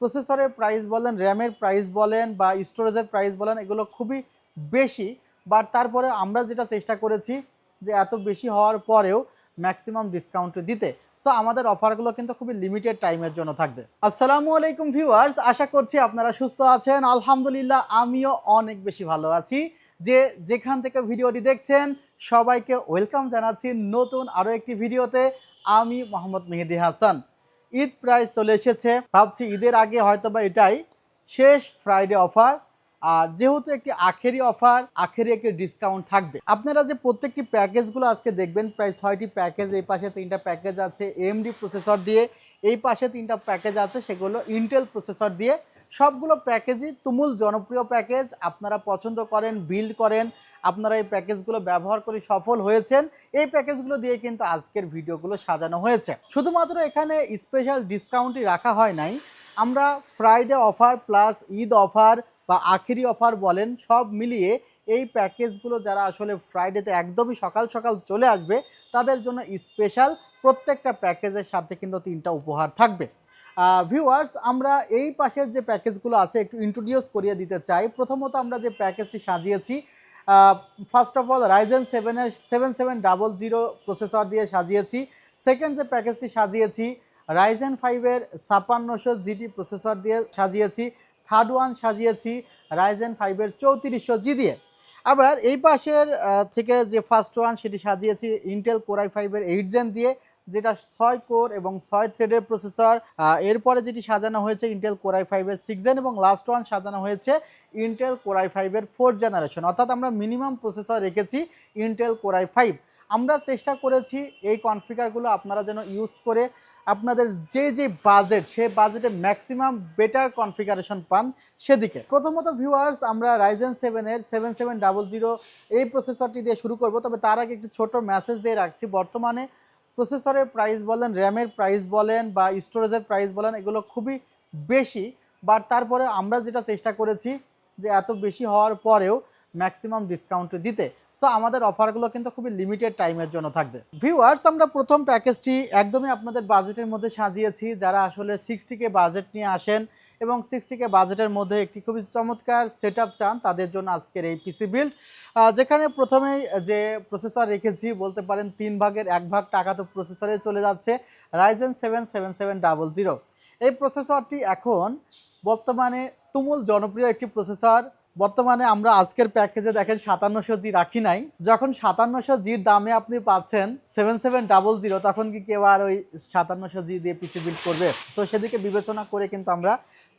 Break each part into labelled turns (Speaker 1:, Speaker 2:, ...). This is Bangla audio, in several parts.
Speaker 1: প্রসেসরের প্রাইস বলেন, র্যামের প্রাইস বলেন বা স্টোরেজের প্রাইস বলেন, এগুলো খুবই বেশি। বাট তারপরে আমরা যেটা চেষ্টা করেছি যে এত বেশি হওয়ার পরেও ম্যাক্সিমাম ডিসকাউন্টে দিতে। সো আমাদের অফারগুলো কিন্তু খুবই লিমিটেড টাইমের জন্য থাকবে। আসসালামু আলাইকুম ভিউয়ার্স, আশা করছি আপনারা সুস্থ আছেন। আলহামদুলিল্লাহ আমিও অনেক বেশি ভালো আছি। যেখান থেকে ভিডিওটি দেখছেন সবাইকে ওয়েলকাম জানাচ্ছি নতুন আরও একটি ভিডিওতে। আমি মোহাম্মদ মেহেদি হাসান। ঈদ প্রায় চলে এসেছে, ভাবছি ঈদের আগে হয়তোবা এটাই শেষ ফ্রাইডে অফার। আর যেহেতু একটি আখেরি অফার, আখেরি একটি ডিসকাউন্ট থাকবে। আপনারা যে প্রত্যেকটি প্যাকেজগুলো আজকে দেখবেন, প্রায় 6টি প্যাকেজ, এই পাশে 3টা প্যাকেজ আছে AMD প্রসেসর দিয়ে, এই পাশে 3টা প্যাকেজ আছে সেগুলো ইন্টেল প্রসেসর দিয়ে। সবগুলো প্যাকেজই তুমুল জনপ্রিয় প্যাকেজ, আপনারা পছন্দ করেন, বিল্ড করেন, আপনারা এই প্যাকেজগুলো ব্যবহার করে সফল হয়েছেন। এই প্যাকেজগুলো দিয়ে কিন্তু আজকের ভিডিওগুলো সাজানো হয়েছে। শুধুমাত্র এখানে স্পেশাল ডিসকাউন্টই রাখা হয় নাই, আমরা Friday offer plus Eid offer বা আখেরি অফার বলেন, সব মিলিয়ে এই প্যাকেজগুলো যারা আসলে ফ্রাইডেতে একদমই সকাল সকাল চলে আসবে তাদের জন্য স্পেশাল। প্রত্যেকটা প্যাকেজের সাথে কিন্তু 3টা উপহার থাকবে। ভিউয়ার্স, আমরা এই পাশের যে প্যাকেজগুলো আছে একটু ইন্ট্রোডিউস করিয়ে দিতে চাই। প্রথমত আমরা যে প্যাকেজটি সাজিয়েছি, ফার্স্ট অফ অল রাইজেন 7-এর 7700 প্রসেসর দিয়ে সাজিয়েছি। সেকেন্ড যে প্যাকেজটি সাজিয়েছি রাইজেন 5-এর 5600 জিটি প্রসেসর দিয়ে সাজিয়েছি। থার্ড ওয়ান সাজিয়েছি রাইজেন 5-এর 3400 জি দিয়ে। আবার এই পাশের থেকে যে ফার্স্ট ওয়ান সেটি সাজিয়েছি ইন্টেল কোর i5-এর 8 জেন দিয়ে, যেটা 6 কোর এবং 6 থ্রেডের প্রসেসর। এরপরে যেটি সাজানো হয়েছে ইন্টেল কোর i5-এর 6 জেন এবং লাস্ট ওয়ান সাজানো হয়েছে ইন্টেল কোর i5-এর 4th জেনারেশন। অর্থাৎ আমরা মিনিমাম প্রসেসর রেখেছি ইন্টেল কোর i5। আমরা চেষ্টা করেছি এই কনফিগারগুলো আপনারা যেন ইউজ করে আপনাদের যে বাজেট, সে বাজেটে ম্যাক্সিমাম বেটার কনফিগারেশন পান সেদিকে। প্রথমত ভিউয়ার্স, আমরা রাইজেন 7-এর 7700 এই প্রসেসরটি দিয়ে শুরু করব। তবে তার আগে একটি ছোট মেসেজ দিয়ে রাখছি, বর্তমানে প্রসেসরের প্রাইস বলেন, র্যামের প্রাইস বলেন বা স্টোরেজের প্রাইস বলেন, এগুলো খুবই বেশি। বাট তারপরে আমরা যেটা চেষ্টা করেছি যে এত বেশি হওয়ার পরেও ম্যাক্সিমাম ডিসকাউন্টে দিতে। সো আমাদের অফারগুলো কিন্তু খুবই লিমিটেড টাইমের জন্য থাকবে। ভিউয়ার্স, আমরা প্রথম প্যাকেজটি একদমই আপনাদের বাজেটের মধ্যে সাজিয়েছি। যারা আসলে 60K বাজেট নিয়ে আসেন এবং 60K বাজেটের মধ্যে একটি খুবই চমৎকার সেটআপ চান, তাদের জন্য আজকের এই পিসি বিল্ড। যেখানে প্রথমেই যে প্রসেসর রেখেছি, বলতে পারেন 3 ভাগের 1 ভাগ টাকা তো প্রসেসরে চলে যাচ্ছে। রাইজেন 7 7700 এই প্রসেসরটি এখন বর্তমানে তুমুল জনপ্রিয় একটি প্রসেসর। বর্তমানে আমরা আজকের প্যাকেজে দেখেন 5700G রাখি নাই। যখন 5700Gর দামে আপনি পাচ্ছেন 7700, তখন কি কেউ আর ওই 5700G দিয়ে পিসি বিল্ড করবে? সো সেদিকে বিবেচনা করে কিন্তু আমরা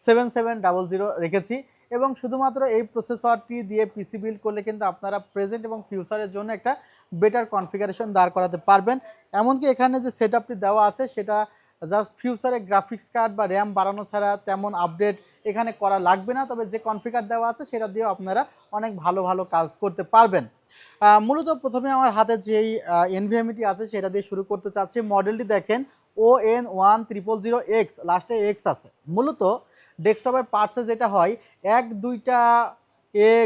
Speaker 1: 7700 রেখেছি। এবং শুধুমাত্র এই প্রসেসরটি দিয়ে পিসি বিল্ড করলে কিন্তু আপনারা প্রেজেন্ট এবং ফিউচারের জন্য একটা বেটার কনফিগারেশন দাঁড় করাতে পারবেন। এমনকি এখানে যে সেটআপটি দেওয়া আছে সেটা জাস্ট ফিউচারে গ্রাফিক্স কার্ড বা র্যাম বাড়ানো ছাড়া তেমন আপডেট এখানে করা লাগবে না। তবে যে কনফিগার দেওয়া আছে সেটা দিয়েও আপনারা অনেক ভালো ভালো কাজ করতে পারবেন। মূলত প্রথমে আমার হাতে যেই এনভিএমইটি আছে সেটা দিয়ে শুরু করতে চাচ্ছি। মডেলটি দেখেন ON1000X, লাস্টে এক্স আছে। মূলত ডেস্কটপের পার্টসে যেটা হয়, 1-2টা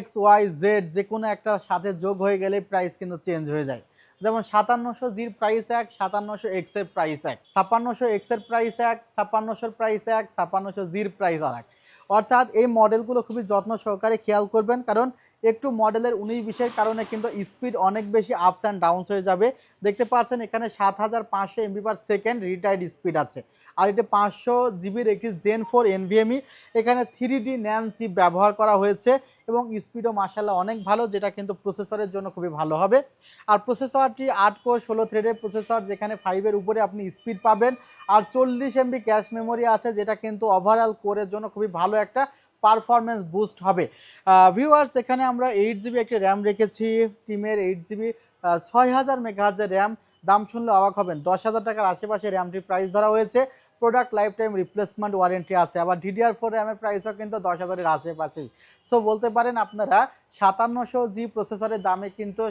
Speaker 1: XYZ যে কোনো একটা সাথে যোগ হয়ে গেলে প্রাইস কিন্তু চেঞ্জ হয়ে যায়। যেমন 5700Gর প্রাইস এক, 5700Xের প্রাইস এক, 5600Xের প্রাইস এক, 5600-র প্রাইস এক, 5600Gর প্রাইস আর এক। অর্থাৎ এই মডেলগুলো খুবই যত্ন সহকারে খেয়াল করবেন, কারণ একটু মডেলের 19-20-এর কারণে কিন্তু স্পিড অনেক বেশি আপস অ্যান্ড ডাউনস হয়ে যাবে। দেখতে পাচ্ছেন এখানে 7500 MB/s রিটায়ার্ড স্পিড আছে। আর এটা 500 জিবির একটি Gen 4 NVMe। এখানে 3D NAND চিপ ব্যবহার করা হয়েছে এবং স্পিডও মাশাআল্লাহ অনেক ভালো, যেটা কিন্তু প্রসেসরের জন্য খুবই ভালো হবে। আর প্রসেসরটি 8 কোর 16 থ্রেডের প্রসেসর, যেখানে 5-এর উপরে আপনি স্পিড পাবেন। আর 40 MB ক্যাশ মেমোরি আছে, যেটা কিন্তু ওভারঅল কোরের জন্য খুবই ভালো একটা পারফরমেন্স বুস্ট হবে। ভিউয়ার্স, এখানে আমরা 8GB একটি র্যাম রেখেছি, টিমের 8GB 6000 মেগাহার্জের র্যাম। দাম শুনলে অবাক হবেন, 10,000 টাকার আশেপাশে র্যামটির প্রাইস ধরা হয়েছে। Product life time replacement warranty আছে। আবার DDR4 র্যামের প্রাইসও কিন্তু 10,000-এর আশেপাশেই। সো বলতে পারেন আপনারা 5700G প্রসেসরের দামে কিন্তু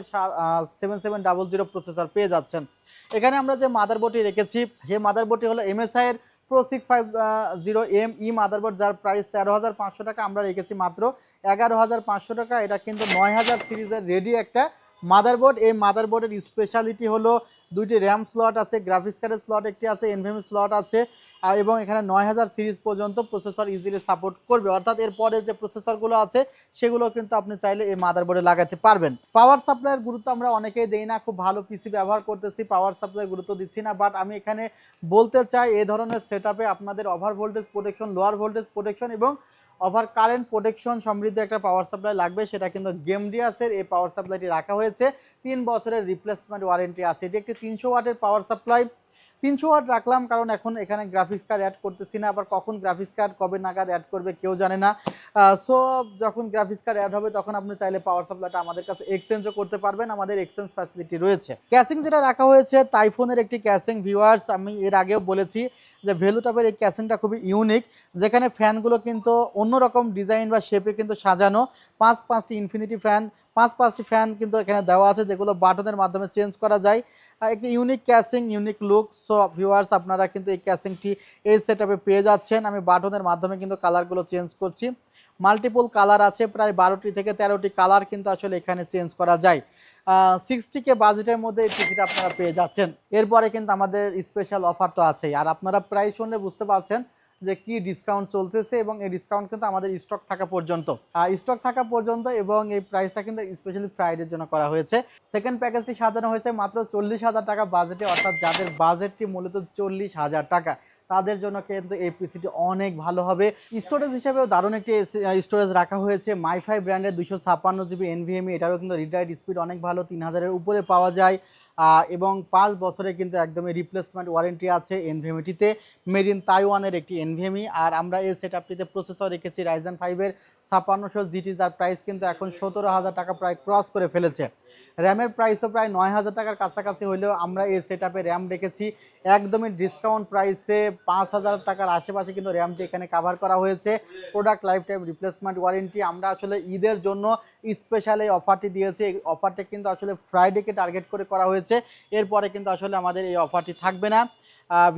Speaker 1: 7700 প্রসেসর পেয়ে যাচ্ছেন। এখানে আমরা যে মাদারবোর্ডটি রেখেছি, যে মাদারবোর্ডটি হলো MSI-এর Pro 650ME মাদারবোর্ড, যার প্রাইস 13,500 টাকা। আমরা রেখেছি মাত্র 11,500 টাকা। এটা কিন্তু 9000 সিরিজের রেডি একটা মাদারবোর্ড। এই মাদারবোর্ডের স্পেশালিটি হলো দুইটি র্যাম স্লট আছে, গ্রাফিক্স কার্ডের স্লট একটি আছে, এনভিএমই স্লট আছে এবং এখানে 9000 সিরিজ পর্যন্ত প্রসেসর ইজিলি সাপোর্ট করবে। অর্থাৎ এরপরে যে প্রসেসরগুলো আছে সেগুলো কিন্তু আপনি চাইলে এই মাদারবোর্ডে লাগাতে পারবেন। পাওয়ার সাপ্লাইয়ের গুরুত্ব আমরা অনেকেই দেই না, খুব ভালো পিসি ব্যবহার করতেছি, পাওয়ার সাপ্লাইয়ের গুরুত্ব দিচ্ছি না। বাট আমি এখানে বলতে চাই এই ধরনের সেটআপে আপনাদের over voltage protection, lower voltage protection এবং ওভার কারেন্ট প্রোটেকশন সমৃদ্ধ একটা পাওয়ার সাপ্লাই লাগবে। সেটা কিন্তু গেমডিয়াসের এই পাওয়ার সাপ্লাইটি রাখা হয়েছে, 3 বছরের রিপ্লেসমেন্ট ওয়ারেন্টি আছে। এটি একটি 300 ওয়াটের পাওয়ার সাপ্লাই। 300 ওয়াট রাখলাম কারণ এখন এখানে গ্রাফিক্স কার্ড অ্যাড করতেছি না, আবার কখন গ্রাফিক্স কার্ড কবে নাগাদ অ্যাড করবে কেউ জানে না। সো যখন গ্রাফিক্স কার্ড অ্যাড হবে তখন আপনি চাইলে পাওয়ার সাপ্লাইটা আমাদের কাছে এক্সচেঞ্জও করতে পারবেন, আমাদের এক্সচেঞ্জ ফ্যাসিলিটি রয়েছে। ক্যাসিং যেটা রাখা হয়েছে টাইফোনের একটি ক্যাসিং। ভিউয়ার্স, আমি এর আগেও বলেছি যে ভ্যালুটপের এই ক্যাসিংটা খুবই ইউনিক, যেখানে ফ্যানগুলো কিন্তু অন্যরকম ডিজাইন বা শেপে কিন্তু সাজানো। 5টি ইনফিনিটি ফ্যান, 5টি ফ্যান কিন্তু এখানে দেওয়া আছে যেগুলো বাটনের মাধ্যমে চেঞ্জ করা যায়। একটি unique casing, unique look. So viewers, আপনারা কিন্তু এই ক্যাসিংটি এই সেটআপে পেয়ে যাচ্ছেন। আমি বাটনের মাধ্যমে কিন্তু কালারগুলো চেঞ্জ করছি। মাল্টিপল কালার আছে, প্রায় 12টি থেকে 13টি কালার কিন্তু আসলে এখানে চেঞ্জ করা যায়। 60K বাজেটের মধ্যে এই পিসিটা আপনারা পেয়ে যাচ্ছেন। এরপরে কিন্তু আমাদের স্পেশাল অফার তো আছেই, আর আপনারা প্রায় শুনলে বুঝতে পারছেন যে কি ডিসকাউন্ট চলতেছে, এবং এই ডিসকাউন্ট কিন্তু আমাদের স্টক থাকা পর্যন্ত এবং এই প্রাইসটা কিন্তু স্পেশালি ফ্রাইডের জন্য করা হয়েছে। সেকেন্ড প্যাকেজটি সাজানো হয়েছে মাত্র 40,000 টাকা বাজেটে, অর্থাৎ যাদের বাজেটটি মূলত 40,000 টাকা তাদের জন্য কিন্তু এই পিসিটি অনেক ভালো হবে। স্টোরেজ হিসেবেও দারুণ একটি স্টোরেজ রাখা হয়েছে। মাইফাই ব্র্যান্ডের 256 GB এনভিএমই, এটারও কিন্তু রিড রাইট স্পিড অনেক ভালো, 3000-এর উপরে পাওয়া যায় এবং 5 বছরে কিন্তু একদমই রিপ্লেসমেন্ট ওয়ারেন্টি আছে এনভিএমইটিতে। মেড ইন তাইওয়ানের একটি এনভিএমই। আর আমরা এই সেটআপটিতে প্রসেসর রেখেছি Ryzen 5-এর 5600 GT, যার প্রাইস কিন্তু এখন 17,000 টাকা প্রায় ক্রস করে ফেলেছে। র্যামের প্রাইসও প্রায় 9,000 টাকার কাছাকাছি হলেও আমরা এই সেটআপে র্যাম রেখেছি একদমই ডিসকাউন্ট প্রাইসে 5,000 টাকার আশেপাশে কিন্তু র্যামটি এখানে কাভার করা হয়েছে। Product life time replacement warranty. আমরা আসলে ঈদের জন্য স্পেশাল এই অফারটি দিয়েছি। এই অফারটি কিন্তু আসলে ফ্রাইডেকে টার্গেট করে করা হয়েছে, এরপরে কিন্তু আসলে আমাদের এই অফারটি থাকবে না।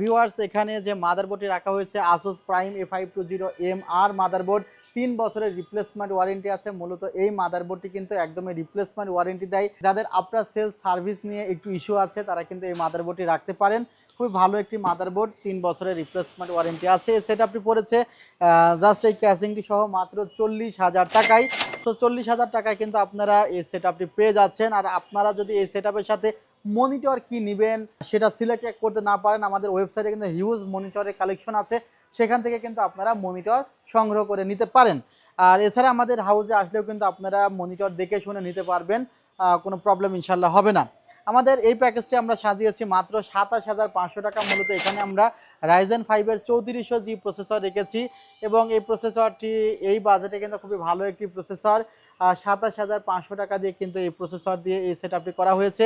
Speaker 1: ভিউয়ার্স, এখানে যে মাদারবোর্ডটি রাখা হয়েছে আসুস প্রাইম A520MR মাদারবোর্ড, 3 বছরের রিপ্লেসমেন্ট ওয়ারেন্টি আছে। মূলত এই মাদারবোর্ডটি কিন্তু একদমই রিপ্লেসমেন্ট ওয়ারেন্টি দেয়। যাদের আফটার সেলস সার্ভিস নিয়ে একটু ইস্যু আছে তারা কিন্তু এই মাদারবোর্ডটি রাখতে পারেন। খুবই ভালো একটি মাদারবোর্ড, 3 বছরের রিপ্লেসমেন্ট ওয়ারেন্টি আছে। এই সেটআপটি পড়েছে জাস্ট এই ক্যাসিংটি সহ মাত্র 40,000 টাকায়। সো 40,000 টাকায় কিন্তু আপনারা এই সেটআপটি পেয়ে যাচ্ছেন। আর আপনারা যদি এই সেটআপের সাথে মনিটর কি নেবেন সেটা সিলেক্ট করতে না পারেন, আমাদের ওয়েবসাইটে কিন্তু হিউজ মনিটরের কালেকশন আছে, সেখান থেকে কিন্তু আপনারা মনিটর সংগ্রহ করে নিতে পারেন। আর এছাড়া আমাদের হাউসে আসলেও কিন্তু আপনারা মনিটর দেখে শুনে নিতে পারবেন, কোনো প্রবলেম ইনশাল্লাহ হবে না। আমাদের এই প্যাকেজটি আমরা সাজিয়েছি মাত্র 27,500 টাকা। মূলত এখানে আমরা Ryzen 5-এর 3400G প্রসেসর রেখেছি এবং এই প্রসেসরটি এই বাজেটে কিন্তু খুবই ভালো একটি প্রসেসর। 27,500 টাকা দিয়ে কিন্তু এই প্রসেসর দিয়ে এই সেটআপটি করা হয়েছে,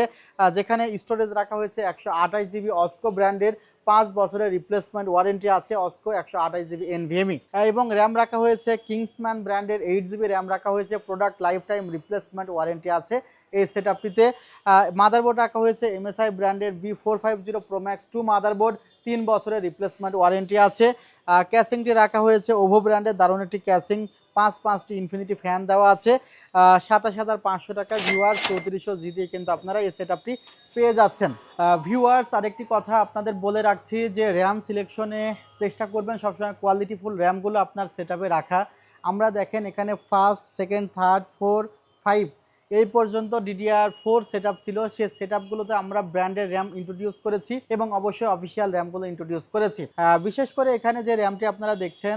Speaker 1: যেখানে স্টোরেজ রাখা হয়েছে 128 GB অস্কো ব্র্যান্ডের, 5 বছরের রিপ্লেসমেন্ট ওয়ারেন্টি আছে অস্কো 128 GB NVMe, এবং র্যাম রাখা হয়েছে কিংসম্যান ব্র্যান্ডের 8 GB র্যাম রাখা হয়েছে, product life time replacement warranty আছে এই সেটআপটিতে। মাদারবোর্ড রাখা হয়েছে MSI ব্র্যান্ডের B450 Pro Max 2 মাদারবোর্ড, 3 বছরের রিপ্লেসমেন্ট ওয়ারেন্টি আছে। ক্যাসিংটি রাখা হয়েছে ওভো ব্র্যান্ডের দারুণ একটি ক্যাসিং, 5টি ইনফিনিটি ফ্যান দেওয়া আছে। 27,500 টাকা ভিউয়ার্স 3400G দিয়ে কিন্তু আপনারা এই সেটআপটি পেয়ে যাচ্ছেন। ভিউয়ার্স, আরেকটি কথা আপনাদের বলে রাখছি যে র্যাম সিলেকশনে চেষ্টা করবেন সবসময় কোয়ালিটিফুল র্যামগুলো আপনার সেটআপে রাখা। আমরা দেখেন এখানে ফার্স্ট, সেকেন্ড, থার্ড, 4, 5 এই পর্যন্ত DDR4 সেটআপ ছিল। সে সেটআপগুলোতে আমরা ব্র্যান্ডের র্যাম ইন্ট্রোডিউস করেছি এবং অবশ্যই অফিসিয়াল র্যামগুলো ইন্ট্রোডিউস করেছি। বিশেষ করে এখানে যে র্যামটি আপনারা দেখছেন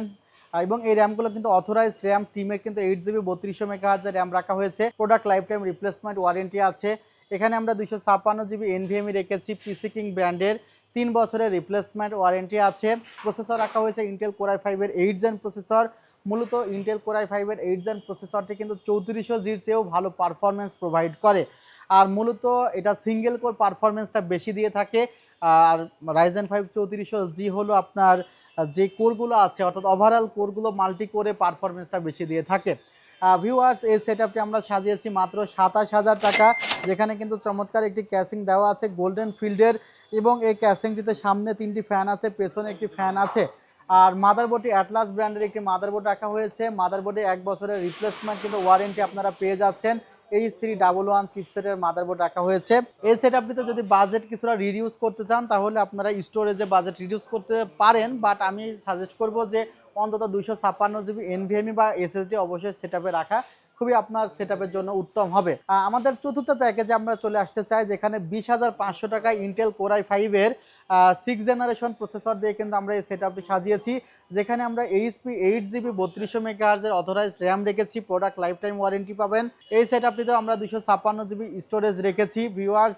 Speaker 1: এবং এই র্যামগুলো কিন্তু অথরাইজড র্যাম, টিমের কিন্তু 8GB 3200 MHz র্যাম রাখা হয়েছে, product life time replacement warranty আছে। এখানে আমরা 256GB NVMe রেখেছি পিসি কিং ব্র্যান্ডের, 3 বছরের রিপ্লেসমেন্ট ওয়ারেন্টি আছে। প্রসেসর রাখা হয়েছে ইন্টেল Core i5-এর 8 Gen প্রসেসর। মূলত ইন্টেল Core i5-এর 8 Gen প্রসেসরটি কিন্তু 3400Gর চেয়েও ভালো পারফরমেন্স প্রোভাইড করে, আর মূলত এটা সিঙ্গেল কোর পারফরমেন্সটা বেশি দিয়ে থাকে। আর Ryzen 5 3400G হলো আপনার যে কোরগুলো আছে অর্থাৎ ওভারঅল কোরগুলো মাল্টি কোরে পারফরমেন্সটা বেশি দিয়ে থাকে। ভিউয়ার্স, এই সেটআপটি আমরা সাজিয়েছি মাত্র 27,000 টাকা, যেখানে কিন্তু চমৎকার একটি ক্যাসিং দেওয়া আছে গোল্ডেন ফিল্ডের, এবং এই ক্যাসিংটিতে সামনে 3টি ফ্যান আছে, পেছনে একটি ফ্যান আছে। আর মাদারবোর্ডটি অ্যাটলাস ব্র্যান্ডের একটি মাদারবোর্ড রাখা হয়েছে। মাদারবোর্ডে 1 বছরের রিপ্লেসমেন্ট কিন্তু ওয়ারেন্টি আপনারা পেয়ে যাচ্ছেন। H311 চিপসেটের মাদারবোর্ড রাখা হয়েছে। এই সেটআপটিতে যদি বাজেট কিছুটা রিডিউস করতে চান তাহলে আপনারা স্টোরেজে বাজেট রিডিউস করতে পারেন, বাট আমি সাজেস্ট করব যে অন্তত 256 জিবি এনভিএমই বা এসএসডি অবশ্যই সেটআপে রাখা খুবই আপনার সেটআপের জন্য উত্তম হবে। আমাদের চতুর্থ প্যাকেজে আমরা চলে আসতে চাই, যেখানে 20,500 টাকায় ইন্টেল কোর i5 এর 6th জেনারেশন প্রসেসর দিয়ে কিন্তু আমরা এই সেটআপটি সাজিয়েছি, যেখানে আমরা এইচপি 8GB 3200 মেগাহার্জের অথরাইজড র্যাম রেখেছি, প্রোডাক্ট লাইফ টাইম ওয়ারেন্টি পাবেন। এই সেটআপটিতেও আমরা 256 জিবি স্টোরেজ রেখেছি। ভিউয়ার্স,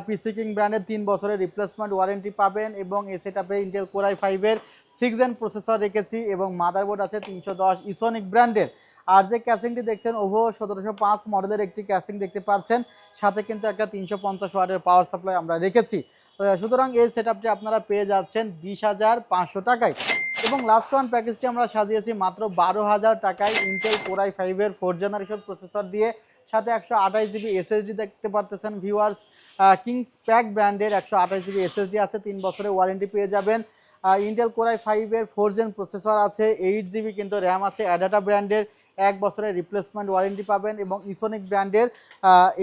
Speaker 1: পিসি কিং ব্র্যান্ডের 3 বছরের রিপ্লেসমেন্ট ওয়ারেন্টি পাবেন এবং এই সেটআপে ইন্টেল কোর i5 এর 6th জেন প্রসেসর রেখেছি এবং মাদারবোর্ড আছে 310 ইসোনিক ব্র্যান্ডের। আর যে ক্যাসিংটি দেখছেন ওভো 1705 মডেলের একটি ক্যাসিং দেখতে পাচ্ছেন, সাথে কিন্তু একটা 350 ওয়াটের পাওয়ার সাপ্লাই আমরা রেখেছি। তো সুতরাং এই সেটআপটি আপনারা পেয়ে যাচ্ছেন 20,500 টাকায়। এবং লাস্ট ওয়ান প্যাকেজটি আমরা সাজিয়েছি মাত্র 12,000 টাকায় ইন্টেল কোর i5 এর 4th জেনারেশন প্রসেসর দিয়ে, সাথে 128 জিবি এসএসডি দেখতে পারতেছেন। ভিউয়ার্স, কিংস প্যাক ব্র্যান্ডের 128 জিবি এসএসডি আছে, 3 বছরের ওয়ারেন্টি পেয়ে যাবেন। ইন্টেল কোর i5 এর 4th জেন প্রসেসর আছে, 8 জিবি কিন্তু র্যাম আছে, অ্যাডাটা ব্র্যান্ডের 1 বছরের রিপ্লেসমেন্ট ওয়ারেন্টি পাবেন এবং ইসোনিক ব্র্যান্ডের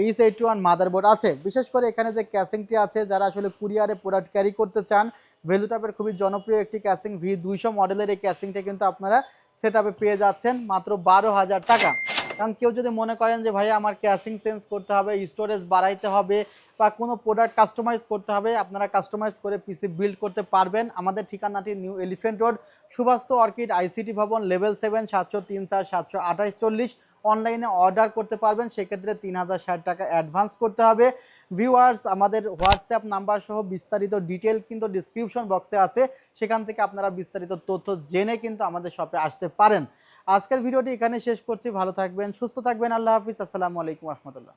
Speaker 1: H81 মাদারবোর্ড আছে। বিশেষ করে এখানে যে ক্যাসিংটি আছে, যারা আসলে কুরিয়ারে প্রোডাক্ট ক্যারি করতে চান, ভ্যালুটপের খুবই জনপ্রিয় একটি ক্যাসিং V200 মডেলের এই ক্যাসিংটা কিন্তু আপনারা সেটআপে পেয়ে যাচ্ছেন মাত্র 12,000 টাকা। কারণ কেউ যদি মনে করেন যে ভাই আমার ক্যাসিং চেঞ্জ করতে হবে, স্টোরেজ বাড়াইতে হবে বা কোনো প্রোডাক্ট কাস্টমাইজ করতে হবে, আপনারা কাস্টমাইজ করে পিসি বিল্ড করতে পারবেন। আমাদের ঠিকানাটি new elephant road, সুভাস্ত orchid ICT ভবন, লেভেল 7, 703 728 40। অনলাইনে অর্ডার করতে পারবেন, সেক্ষেত্রে 3060 টাকা অ্যাডভান্স করতে হবে। ভিউয়ার্স, আমাদের হোয়াটসঅ্যাপ নাম্বার সহ বিস্তারিত ডিটেল কিন্তু ডিসক্রিপশন বক্সে আছে, সেখান থেকে আপনারা বিস্তারিত তথ্য জেনে কিন্তু আমাদের শপে আসতে পারেন। আজকের ভিডিওটি এখানে শেষ করছি। ভালো থাকবেন, সুস্থ থাকবেন। আল্লাহ হাফিজ। আসসালামু আলাইকুম রহমতুল্লাহ।